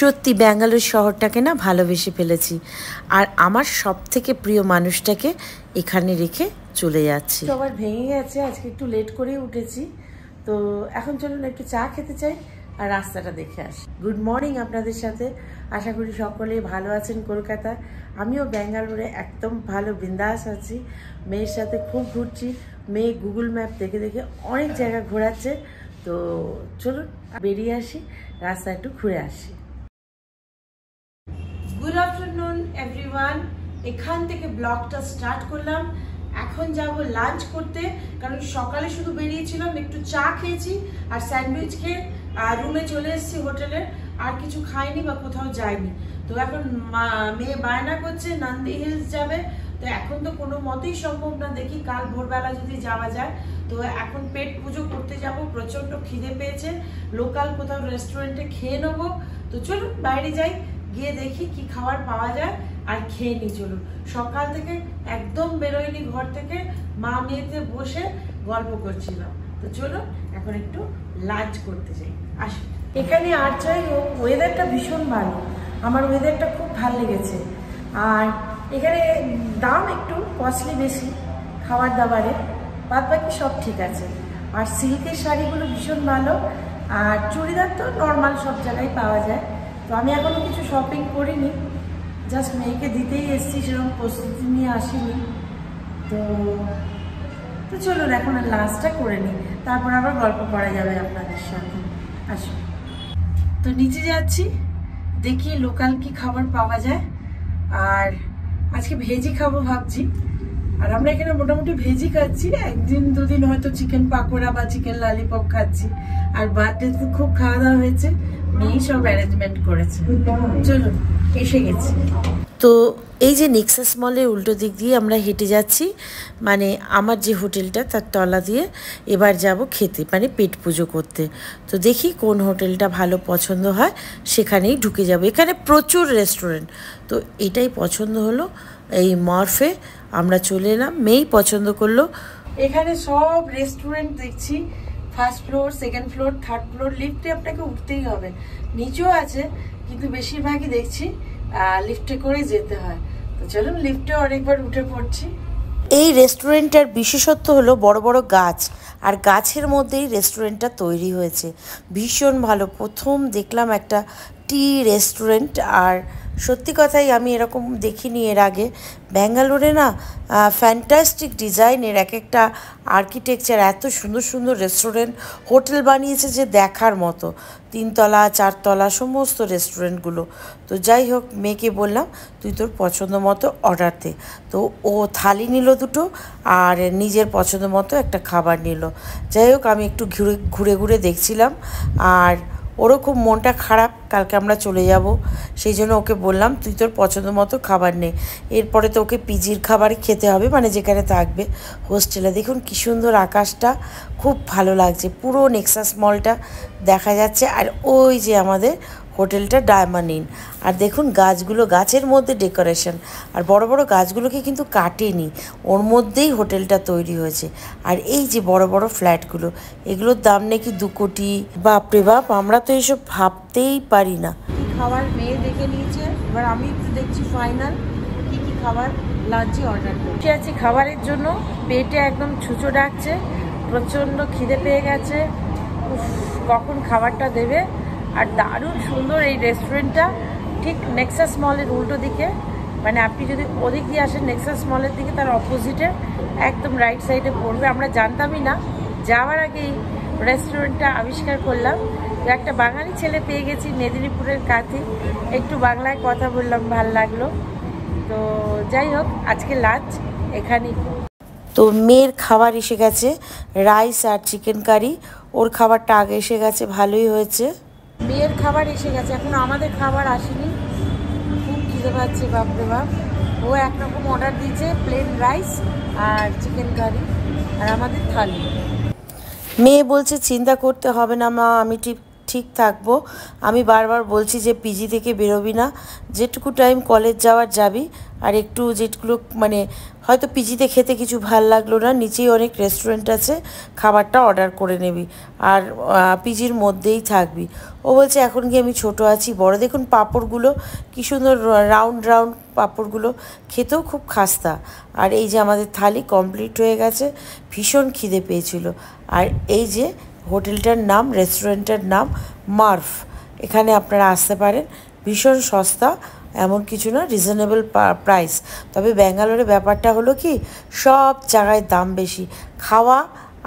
সত্যি ব্যাঙ্গালোর শহরটাকে না ভালোবেসে ফেলেছি, আর আমার সবথেকে প্রিয় মানুষটাকে এখানে রেখে চলে যাচ্ছি। সবার ভেঙে গেছে, আজকে একটু লেট করেই উঠেছি, তো এখন চলুন একটু চা খেতে চাই আর রাস্তাটা দেখে আসি। গুড মর্নিং আপনাদের সাথে, আশা করি সকলে ভালো আছেন কলকাতায়। আমিও ব্যাঙ্গালোরে একদম ভালো বিন্দাস আছি, মেয়ের সাথে খুব ঘুরছি। মেয়ে গুগল ম্যাপ দেখে দেখে অনেক জায়গা ঘোরাচ্ছে, তো চলুন বেরিয়ে আসি, রাস্তা একটু ঘুরে আসি। গুড আফটারনুন এভরিওয়ান, এখান থেকে ব্লগটা স্টার্ট করলাম। এখন যাব লাঞ্চ করতে, কারণ সকালে শুধু বেরিয়েছিলাম, একটু চা খেয়েছি আর স্যান্ডউইচ খেয়ে রুমে চলে এসেছি হোটেলের, আর কিছু খাইনি বা কোথাও যাইনি। তো এখন মেয়ে বায়না করছে নন্দী হিলস যাবে, তো এখন তো কোনো মতেই সম্ভব না, দেখি কাল ভোরবেলা যদি যাওয়া যায়। তো এখন পেট পুজো করতে যাব, প্রচণ্ড খিদে পেয়েছে, লোকাল কোথাও রেস্টুরেন্টে খেয়ে নেবো। তো চলুন বাইরে যাই, গিয়ে দেখি কি খাবার পাওয়া যায় আর খেয়ে নিই। চলুন, সকাল থেকে একদম বেরোয়নি ঘর থেকে, মা মেয়েতে বসে গল্প করছিলাম। তো চলুন এখন একটু লাঞ্চ করতে যাই, আসুন। এখানে আর চাই হোক, ওয়েদারটা ভীষণ ভালো, আমার ওয়েদারটা খুব ভালো লেগেছে। আর এখানে দাম একটু কস্টলি বেশি খাবার দাবারে, বাদ বাকি সব ঠিক আছে। আর সিল্কের শাড়িগুলো ভীষণ ভালো, আর চুড়িদার তো নর্মাল সব জায়গায় পাওয়া যায়। তো আমি এখনও কিছু শপিং করিনি, জাস্ট মেয়েকে দিতেই এসেছি, সেরকম প্রস্তুতি নিয়ে আসিনি। তো চলুন এখন লাঞ্চটা করে নিই, তারপর আবার গল্প করা যাবে আপনাদের সাথে। আসুন, তো নিচে যাচ্ছি, দেখি লোকাল কি খাবার পাওয়া যায়। আর আজকে ভেজি খাবো ভাবছি, আর আমরা এখানে মোটামুটি ভেজি খাচ্ছি, একদিন দুদিন হয়তো চিকেন পাকোড়া বা চিকেন ললিপপ খাচ্ছি। আর বার্থডেতে খুব খাওয়া দাওয়া হয়েছে, মেয়েই সব অ্যারেঞ্জমেন্ট করেছে। চলুন, এসে গেছি। তো এই যে নেক্সাস মলের উল্টো দিক দিয়ে আমরা হেঁটে যাচ্ছি, মানে আমার যে হোটেলটা তার তলা দিয়ে এবার যাব খেতে, মানে পেট পুজো করতে। তো দেখি কোন হোটেলটা ভালো পছন্দ হয় সেখানেই ঢুকে যাব। এখানে প্রচুর রেস্টুরেন্ট, তো এটাই পছন্দ হলো, এই মরফে আমরা চলে এলাম, মেয়েই পছন্দ করলো। এখানে সব রেস্টুরেন্ট দেখছি, first floor, second floor, third floor, লিফটে আপনাকে উঠতেই হবে। নিচেও আছে, কিন্তু বেশিরভাগই দেখছি লিফটে করে যেতে হয়। তো চলুন, লিফটে অনেকবার উঠে পড়ছি। এই রেস্টুরেন্টটার বিশেষত্ব হলো বড় বড় গাছ, আর গাছের মধ্যেই রেস্টুরেন্টটা তৈরি হয়েছে, ভীষণ ভালো। প্রথম দেখলাম একটা টি রেস্টুরেন্ট, আর সত্যি কথাই আমি এরকম দেখিনি এর আগে। ব্যাঙ্গালোরে না ফ্যান্টাস্টিক ডিজাইনের এক একটা আর্কিটেকচার, এত সুন্দর সুন্দর রেস্টুরেন্ট, হোটেল বানিয়েছে যে দেখার মতো, 3 তলা 4 তলা সমস্ত রেস্টুরেন্টগুলো। তো যাই হোক, মেয়েকে বললাম তুই তোর পছন্দ মতো অর্ডার দে। তো ও থালি নিল দুটো, আর নিজের পছন্দ মতো একটা খাবার নিল। যাই হোক, আমি একটু ঘুরে ঘুরে দেখছিলাম, আর ওরও খুব মনটা খারাপ, কালকে আমরা চলে যাব, সেই জন্য ওকে বললাম তুই তোর পছন্দ মতো খাবার নে। এরপরে তো ওকে পিজির খাবারই খেতে হবে, মানে যেখানে থাকবে হোস্টেলে। দেখুন কি সুন্দর আকাশটা, খুব ভালো লাগছে, পুরো নেক্সাস মলটা দেখা যাচ্ছে। আর ওই যে আমাদের হোটেলটা ডায়মন্ড ইন, আর দেখুন গাছগুলো, গাছের মধ্যে ডেকোরেশন, আর বড় বড় গাছগুলোকে কিন্তু কাটেনি, ওর মধ্যেই হোটেলটা তৈরি হয়েছে। আর এই যে বড় বড় ফ্ল্যাটগুলো, এগুলোর দাম নাকি 2 কোটি। বাপরে বাপ, আমরা তো এইসব ভাবতেই পারি না। খাবার মেয়ে দেখে নিয়েছে, এবার আমি একটু দেখছি ফাইনাল কি কি খাবার লাঞ্চে অর্ডার করছি। আছি খাবারের জন্য, পেটে একদম ছুঁচো ডাকছে, প্রচণ্ড খিদে পেয়ে গেছে, কখন খাবারটা দেবে। আর দারুণ সুন্দর এই রেস্টুরেন্টটা, ঠিক নেক্সাস মলের উল্টো দিকে, মানে আপনি যদি ওদিক দিয়ে আসেন নেক্সাস মলের দিকে, তার অপোজিটে একদম রাইট সাইডে পড়বে। আমরা জানতামই না, যাওয়ার আগেই রেস্টুরেন্টটা আবিষ্কার করলাম। তো একটা বাঙালি ছেলে পেয়ে গেছি মেদিনীপুরের কাছে, একটু বাংলায় কথা বললাম, ভাল লাগলো। তো যাই হোক, আজকে লাঞ্চ এখানেই। তো মেয়ের খাবার এসে গেছে, রাইস আর চিকেন কারি, ওর খাবারটা আগে এসে গেছে, ভালোই হয়েছে। মেয়ের খাবার এসে গেছে, এখন আমাদের খাবার আসেনি, খুব খিদে পাচ্ছে, বাপরে বাপ। ও একরকম অর্ডার দিয়েছে, প্লেন রাইস আর চিকেন কারি, আর আমাদের থালি। মেয়ে বলছে চিন্তা করতে হবে না মা, আমি ঠিক থাকবো। আমি বারবার বলছি যে পিজি থেকে বেরোবি না, যেটুকু টাইম কলেজ যাওয়ার যাবি, আর একটু যেগুলো মানে হয়তো পিজিতে খেতে কিছু ভাল লাগলো না, নিচেই অনেক রেস্টুরেন্ট আছে, খাবারটা অর্ডার করে নেবি আর পিজির মধ্যেই থাকবি। ও বলছে এখন কি আমি ছোট আছি বড়? দেখুন পাঁপড়গুলো কী সুন্দর রাউন্ড রাউন্ড পাঁপড়গুলো, খেতেও খুব খাস্তা। আর এই যে আমাদের থালি কমপ্লিট হয়ে গেছে, ভীষণ খিদে পেয়েছিল। আর এই যে হোটেলটার নাম, রেস্টুরেন্টের নাম মার্ফ। এখানে আপনারা আসতে পারেন, ভীষণ সস্তা, এমন কিছু না, রিজনেবল প্রাইস। তবে ব্যাঙ্গালোরে ব্যাপারটা হলো কি, সব জায়গায় দাম বেশি, খাওয়া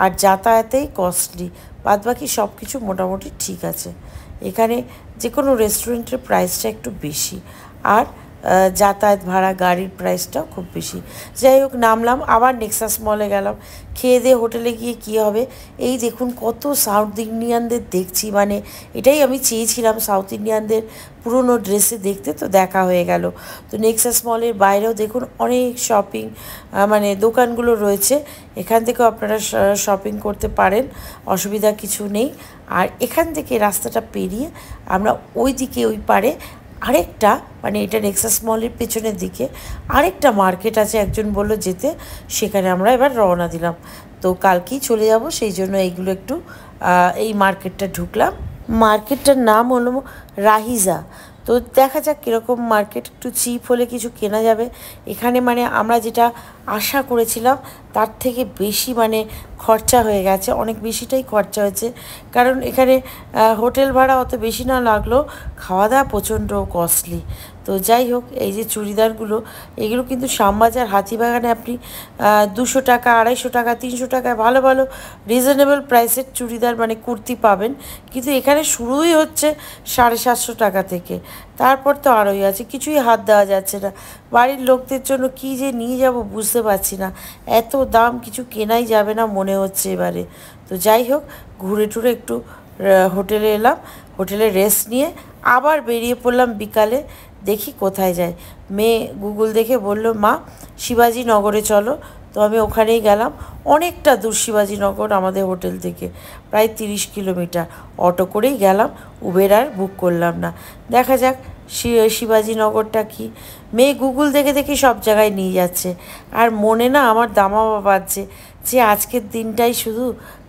আর যাতায়াতেই কস্টলি, বাদবাকি সব কিছু মোটামুটি ঠিক আছে। এখানে যে কোনো রেস্টুরেন্টের প্রাইসটা একটু বেশি, আর যাতায়াত ভাড়া গাড়ির প্রাইসটাও খুব বেশি। যাই হোক, নামলাম, আবার নেক্সাস মলে গেলাম। খেয়ে দিয়ে হোটেলে গিয়ে কী হবে, এই দেখুন কত সাউথ ইন্ডিয়ানদের দেখছি, মানে এটাই আমি চেয়েছিলাম, সাউথ ইন্ডিয়ানদের পুরনো ড্রেসে দেখতে, তো দেখা হয়ে গেল। তো নেক্সাস মলের বাইরেও দেখুন অনেক শপিং মানে দোকানগুলো রয়েছে, এখান থেকেও আপনারা শপিং করতে পারেন, অসুবিধা কিছু নেই। আর এখান থেকে রাস্তাটা পেরিয়ে আমরা ওই দিকে ওই পারে আরেকটা, মানে এটা নেক্সাস মলের পেছনের দিকে আরেকটা মার্কেট আছে, একজন বললো যেতে, সেখানে আমরা এবার রওনা দিলাম। তো কালকেই চলে যাব, সেই জন্য এইগুলো একটু এই মার্কেটটা ঢুকলাম। মার্কেটটার নাম হলো রাহিজা। তো দেখা যাক কীরকম মার্কেট, একটু চিপ হলে কিছু কেনা যাবে। এখানে মানে আমরা যেটা আশা করেছিলাম তার থেকে বেশি মানে খরচা হয়ে গেছে, অনেক বেশিটাই খরচা হয়েছে, কারণ এখানে হোটেল ভাড়া অত বেশি না লাগলেও খাওয়া দাওয়া প্রচণ্ড কস্টলি। তো যাই হোক, এই যে চুড়িদারগুলো, এগুলো কিন্তু শ্যামবাজার হাতিবাগানে আপনি 200 টাকা, 250 টাকা, 300 টাকায় ভালো ভালো রিজনেবল প্রাইসের চুড়িদার মানে কুর্তি পাবেন, কিন্তু এখানে শুরুই হচ্ছে 750 টাকা থেকে, তারপর তো আরোই আছে, কিছুই হাত দেওয়া যাচ্ছে না। বাড়ির লোকদের জন্য কী যে নিয়ে যাব বুঝতে পারছি না, এত দাম কিছু কেনাই যাবে না মনে হচ্ছে এবারে। তো যাই হোক, ঘুরে টুরে একটু হোটেলে এলাম, হোটেলে রেস্ট নিয়ে আবার বেরিয়ে পড়লাম বিকালে, দেখি কোথায় যায়। মেয়ে গুগল দেখে বলল, মা শিবাজীনগরে চলো। তো আমি ওখানেই গেলাম, অনেকটা দূর শিবাজীনগর আমাদের হোটেল থেকে, প্রায় 30 কিলোমিটার। অটো করেই গেলাম, উবের আর বুক করলাম না। দেখা যাক শিবাজীনগরটা কি। মেয়ে গুগল দেখে দেখে সব জায়গায় নিয়ে যাচ্ছে, আর মনে না আমার দামামা বাজছে যে আজকের দিনটাই শুধু,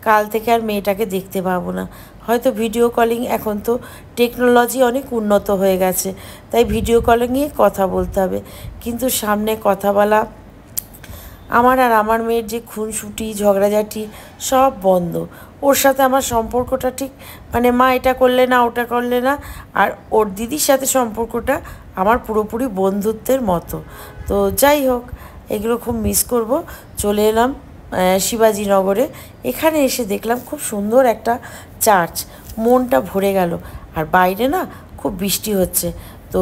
কাল থেকে আর মেয়েটাকে দেখতে পাবো না। হয়তো ভিডিও কলিং, এখন তো টেকনোলজি অনেক উন্নত হয়ে গেছে, তাই ভিডিও কলিংয়ে কথা বলতে হবে, কিন্তু সামনে কথা বলা, আমার আর আমার মেয়ের যে খুনসুটি ঝগড়াঝাটি সব বন্ধ। ওর সাথে আমার সম্পর্কটা ঠিক মানে মা এটা করলে না, ওটা করলে না, আর ওর দিদির সাথে সম্পর্কটা আমার পুরোপুরি বন্ধুত্বের মতো। তো যাই হোক, এগুলো খুব মিস করব। চলে এলাম শিবাজীনগরে। এখানে এসে দেখলাম খুব সুন্দর একটা চার্চ, মনটা ভরে গেল। আর বাইরে না খুব বৃষ্টি হচ্ছে, তো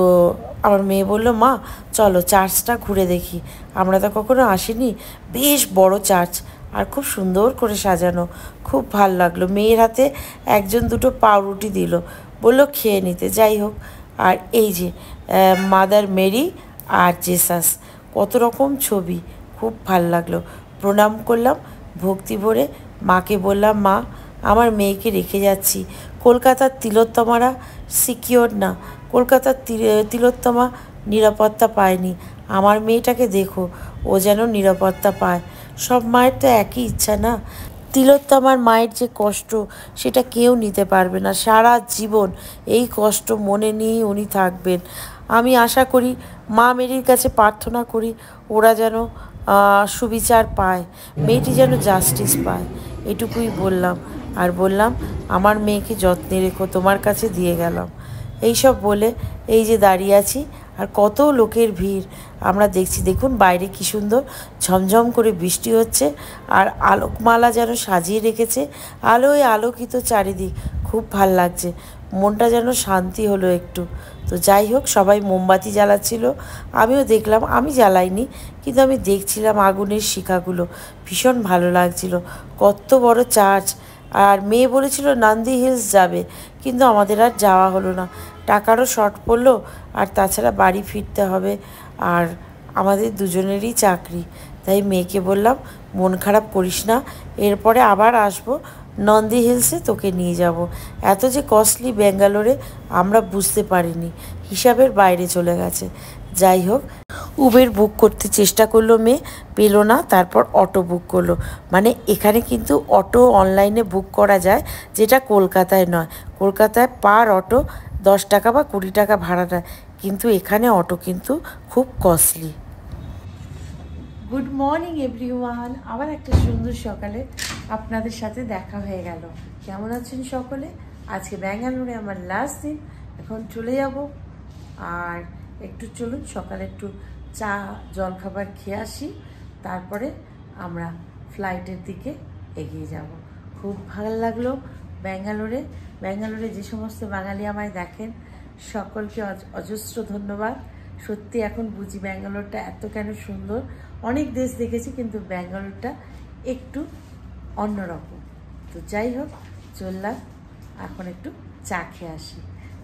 আমার মেয়ে বলল, মা চলো চার্চটা ঘুরে দেখি, আমরা তো কখনো আসিনি। বেশ বড় চার্চ, আর খুব সুন্দর করে সাজানো, খুব ভাল লাগলো। মেয়ের হাতে একজন দুটো পাউরুটি দিল, বললো খেয়ে নিতে। যাই হোক, আর এই যে মাদার মেরি আর জেসাস, কত রকম ছবি, খুব ভাল লাগলো। প্রণাম করলাম ভক্তি ভরে, মাকে বললাম, মা আমার মেয়েকে রেখে যাচ্ছি, কলকাতার তিলোত্তমারা সিকিওর না, কলকাতার তিলোত্তমা নিরাপত্তা পায়নি, আমার মেয়েটাকে দেখো, ও যেন নিরাপত্তা পায়। সব মায়ের তো একই ইচ্ছা না। তিলোত্তমার মায়ের যে কষ্ট, সেটা কেউ নিতে পারবে না, সারা জীবন এই কষ্ট মনে নিয়েই উনি থাকবেন। আমি আশা করি, মা মেরির কাছে প্রার্থনা করি, ওরা যেন সুবিচার পায়, মেয়েটি যেন জাস্টিস পায়, এটুকুই বললাম। আর বললাম, আমার মেয়েকে যত্নে রেখো, তোমার কাছে দিয়ে গেলাম। এইসব বলে এই যে দাঁড়িয়ে আছি, আর কত লোকের ভিড় আমরা দেখছি। দেখুন বাইরে কী সুন্দর ঝমঝম করে বৃষ্টি হচ্ছে, আর আলোকমালা যেন সাজিয়ে রেখেছে, আলোয় আলোকিত চারিদিক, খুব ভাল লাগছে, মনটা যেন শান্তি হলো একটু। তো যাই হোক, সবাই মোমবাতি জ্বালাচ্ছিল, আমিও দেখলাম, আমি জ্বালাইনি, কিন্তু আমি দেখছিলাম আগুনের শিখাগুলো, ভীষণ ভালো লাগছিল। কত বড় চার্চ। আর মেয়ে বলেছিল নান্দি হিলস যাবে, কিন্তু আমাদের আর যাওয়া হলো না, টাকারও শর্ট পড়লো, আর তাছাড়া বাড়ি ফিরতে হবে, আর আমাদের দুজনেরই চাকরি। তাই মেয়েকে বললাম, মন খারাপ করিস না, এরপরে আবার আসবো, নন্দী হিলসে তোকে নিয়ে যাব। এত যে কস্টলি ব্যাঙ্গালোরে আমরা বুঝতে পারিনি, হিসাবের বাইরে চলে গেছে। যাই হোক, উবের বুক করতে চেষ্টা করলো মেয়ে, পেলো না। তারপর অটো বুক করলো। মানে এখানে কিন্তু অটো অনলাইনে বুক করা যায়, যেটা কলকাতায় নয়। কলকাতায় পার অটো 10 টাকা বা 20 টাকা ভাড়া নেয়, কিন্তু এখানে অটো কিন্তু খুব কস্টলি। গুড মর্নিং এভরিওয়ান, আবার একটা সুন্দর সকালে আপনাদের সাথে দেখা হয়ে গেল। কেমন আছেন সকলে? আজকে ব্যাঙ্গালোরে আমার লাস্ট দিন, এখন চলে যাব। আর একটু চলুন সকালে একটু চা জলখাবার খেয়ে আসি, তারপরে আমরা ফ্লাইটের দিকে এগিয়ে যাব। খুব ভালো লাগলো ব্যাঙ্গালোরে যে সমস্ত বাঙালি আমায় দেখেন সকলকে অজস্র ধন্যবাদ। সত্যি এখন বুঝি ব্যাঙ্গালোরটা এত কেন সুন্দর। অনেক দেশ দেখেছি, কিন্তু ব্যাঙ্গালোরটা একটু অন্যরকম। তো যাই হোক, চললাম, এখন একটু চা খেয়ে আসি,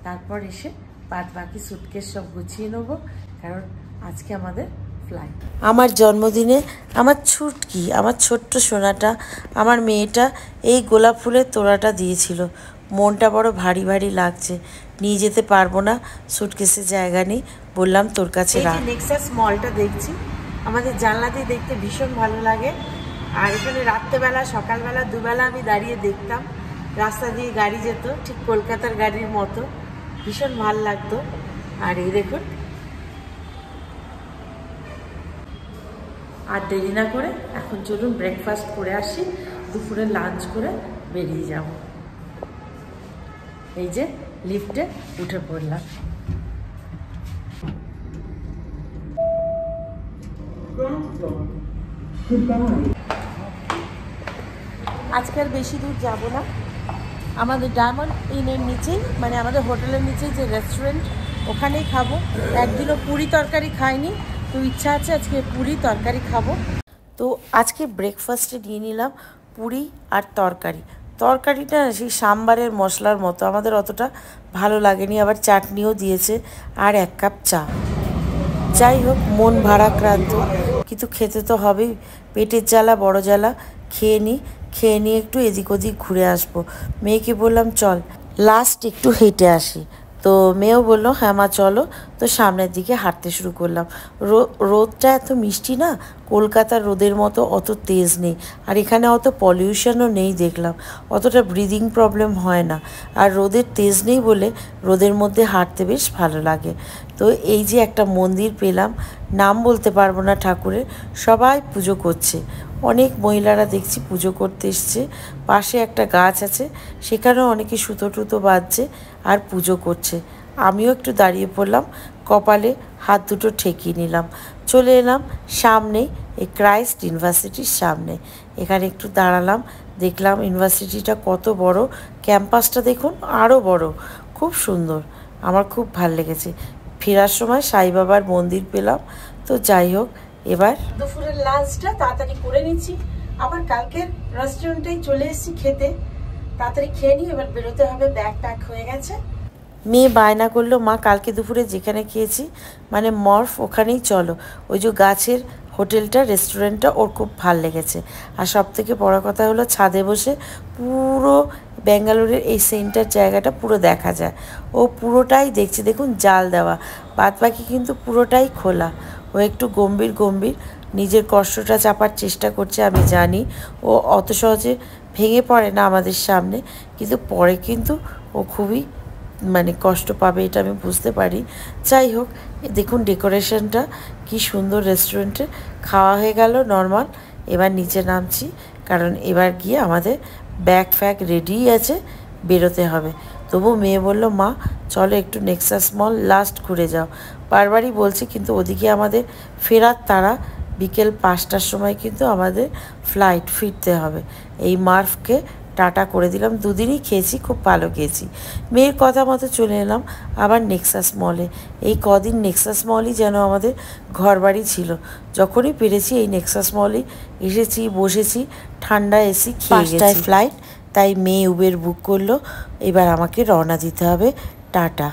তারপর এসে বাকি সুটকেস সব গুছিয়ে নেবো, কারণ আজকে আমাদের ফ্লাইট। আমার জন্মদিনে আমার ছুটকি, আমার ছোট্ট সোনাটা, আমার মেয়েটা এই গোলাপ ফুলের তোড়াটা দিয়েছিল। মনটা বড় ভারী ভারী লাগছে, নিয়ে যেতে পারবো না, সুটকেসে জায়গা নেই। বললাম তোর কাছে রাখ। নেক্সাস মলটা দেখছি, আমাদের জানলা দিয়ে দেখতে ভীষণ ভালো লাগে। আর এখানে রাত্রেবেলা সকালবেলা দুবেলা আমি দাঁড়িয়ে দেখতাম, রাস্তা দিয়ে গাড়ি যেত, ঠিক কলকাতার গাড়ির মতো, ভীষণ ভালো লাগতো। আর এই দেখুন, আর দেরি না করে এখন চলুন ব্রেকফাস্ট করে আসি, দুপুরে লাঞ্চ করে বেরিয়ে যাব। এই যে লিফটে উঠে পড়লাম। আজকে আর বেশি দূর যাব না, আমাদের ডায়মন্ড ইনের নিচেই, মানে আমাদের হোটেলের নিচেই যে রেস্টুরেন্ট, ওখানেই খাবো। একদিনও পুরি তরকারি খাইনি, তো ইচ্ছা আছে আজকে পুরি তরকারি খাবো। তো আজকে ব্রেকফাস্টে নিয়ে নিলাম পুরি আর তরকারি। তরকারিটা সেই সাম্বারের মশলার মতো, আমাদের অতটা ভালো লাগেনি। আবার চাটনিও দিয়েছে, আর 1 কাপ চা। যাই হোক, মন ভারাক্রান্ত, কিন্তু খেতে তো হবেই। পেটের জ্বালা বড় জ্বালা। খেয়ে নিয়ে একটু এদিক ওদিক ঘুরে আসবো। মেয়েকে বললাম চল লাস্ট একটু হেঁটে আসি, তো মেয়েও বললো হ্যাঁ মা চলো। তো সামনের দিকে হাঁটতে শুরু করলাম। রোদটা এত মিষ্টি না, কলকাতার রোদের মতো অত তেজ নেই, আর এখানে অত পলিউশনও নেই দেখলাম, অতটা ব্রিদিং প্রবলেম হয় না। আর রোদের তেজ নেই বলে রোদের মধ্যে হাঁটতে বেশ ভালো লাগে। তো এই যে একটা মন্দির পেলাম, নাম বলতে পারবো না ঠাকুরের, সবাই পুজো করছে। অনেক মহিলারা দেখছি পুজো করতে এসছে। পাশে একটা গাছ আছে, সেখানেও অনেকে সুতো টুতো বাঁধছে আর পুজো করছে। আমিও একটু দাঁড়িয়ে পড়লাম, কপালে হাত দুটো ঠেকিয়ে নিলাম। চলে এলাম সামনেই, এই ক্রাইস্ট ইউনিভার্সিটির সামনে। এখানে একটু দাঁড়ালাম, দেখলাম ইউনিভার্সিটিটা কত বড়, ক্যাম্পাসটা দেখুন আরও বড়, খুব সুন্দর, আমার খুব ভাল লেগেছে। ফেরার সময় সাই বাবার মন্দির পেলাম। তো যাই হোক, এবার দুপুরের লাঞ্চটা তাড়াতাড়ি করে নিচ্ছি, আবার কালকের রেস্টুরেন্টেই চলে এসেছি খেতে, তাড়াতাড়ি খেয়ে নিই, এবার বেরোতে হবে, ব্যাগ প্যাক হয়ে গেছে। মেয়ে বায়না করলো মা কালকে দুপুরে যেখানে খেয়েছি, মানে মর্ফ, ওখানেই চলো। ওই যে গাছের হোটেলটা, রেস্টুরেন্টটা ওর খুব ভাল লেগেছে। আর সব থেকে বড় কথা হলো ছাদে বসে পুরো ব্যাঙ্গালোরের এই সেন্টার জায়গাটা পুরো দেখা যায়। ও পুরোটাই দেখছে, দেখুন জাল দেওয়া, বাদ বাকি কিন্তু পুরোটাই খোলা। ও একটু গম্ভীর নিজের কষ্টটা চাপার চেষ্টা করছে, আমি জানি। ও অত সহজে ভেঙে পড়ে না আমাদের সামনে, কিন্তু পরে কিন্তু ও খুবই মানে কষ্ট পাবে, এটা আমি বুঝতে পারি। যাই হোক, দেখুন ডেকোরেশনটা কি সুন্দর। রেস্টুরেন্টে খাওয়া হয়ে গেল নর্মাল, এবার নিচে নামছি, কারণ এবার গিয়ে আমাদের ব্যাগ ফ্যাগ রেডিই আছে, বেরোতে হবে। তবু মেয়ে বলল মা চলো একটু নেক্সাস মল লাস্ট ঘুরে যাও। বারবারই বলছি, কিন্তু ওদিকে আমাদের ফেরার তারা, বিকেল 5টার সময় কিন্তু আমাদের ফ্লাইট, ফিরতে হবে। এই মার্ফকে টাটা করে দিলাম। দুদিনই খেয়েছি, খুব ভালো খেয়েছি। মেয়ের কথা মতো চলে এলাম আবার নেক্সাস মলে। এই কদিন নেক্সাস মলই যেন আমাদের ঘরবাড়ি ছিল। যখনই পেরেছি এই নেক্সাস মলেই এসেছি, বসেছি, ঠান্ডা এসি খেয়ে গেছি। 5টায় ফ্লাইট, তাই মেয়ে উবের বুক করলো। এবার আমাকে রওনা দিতে হবে। টাটা।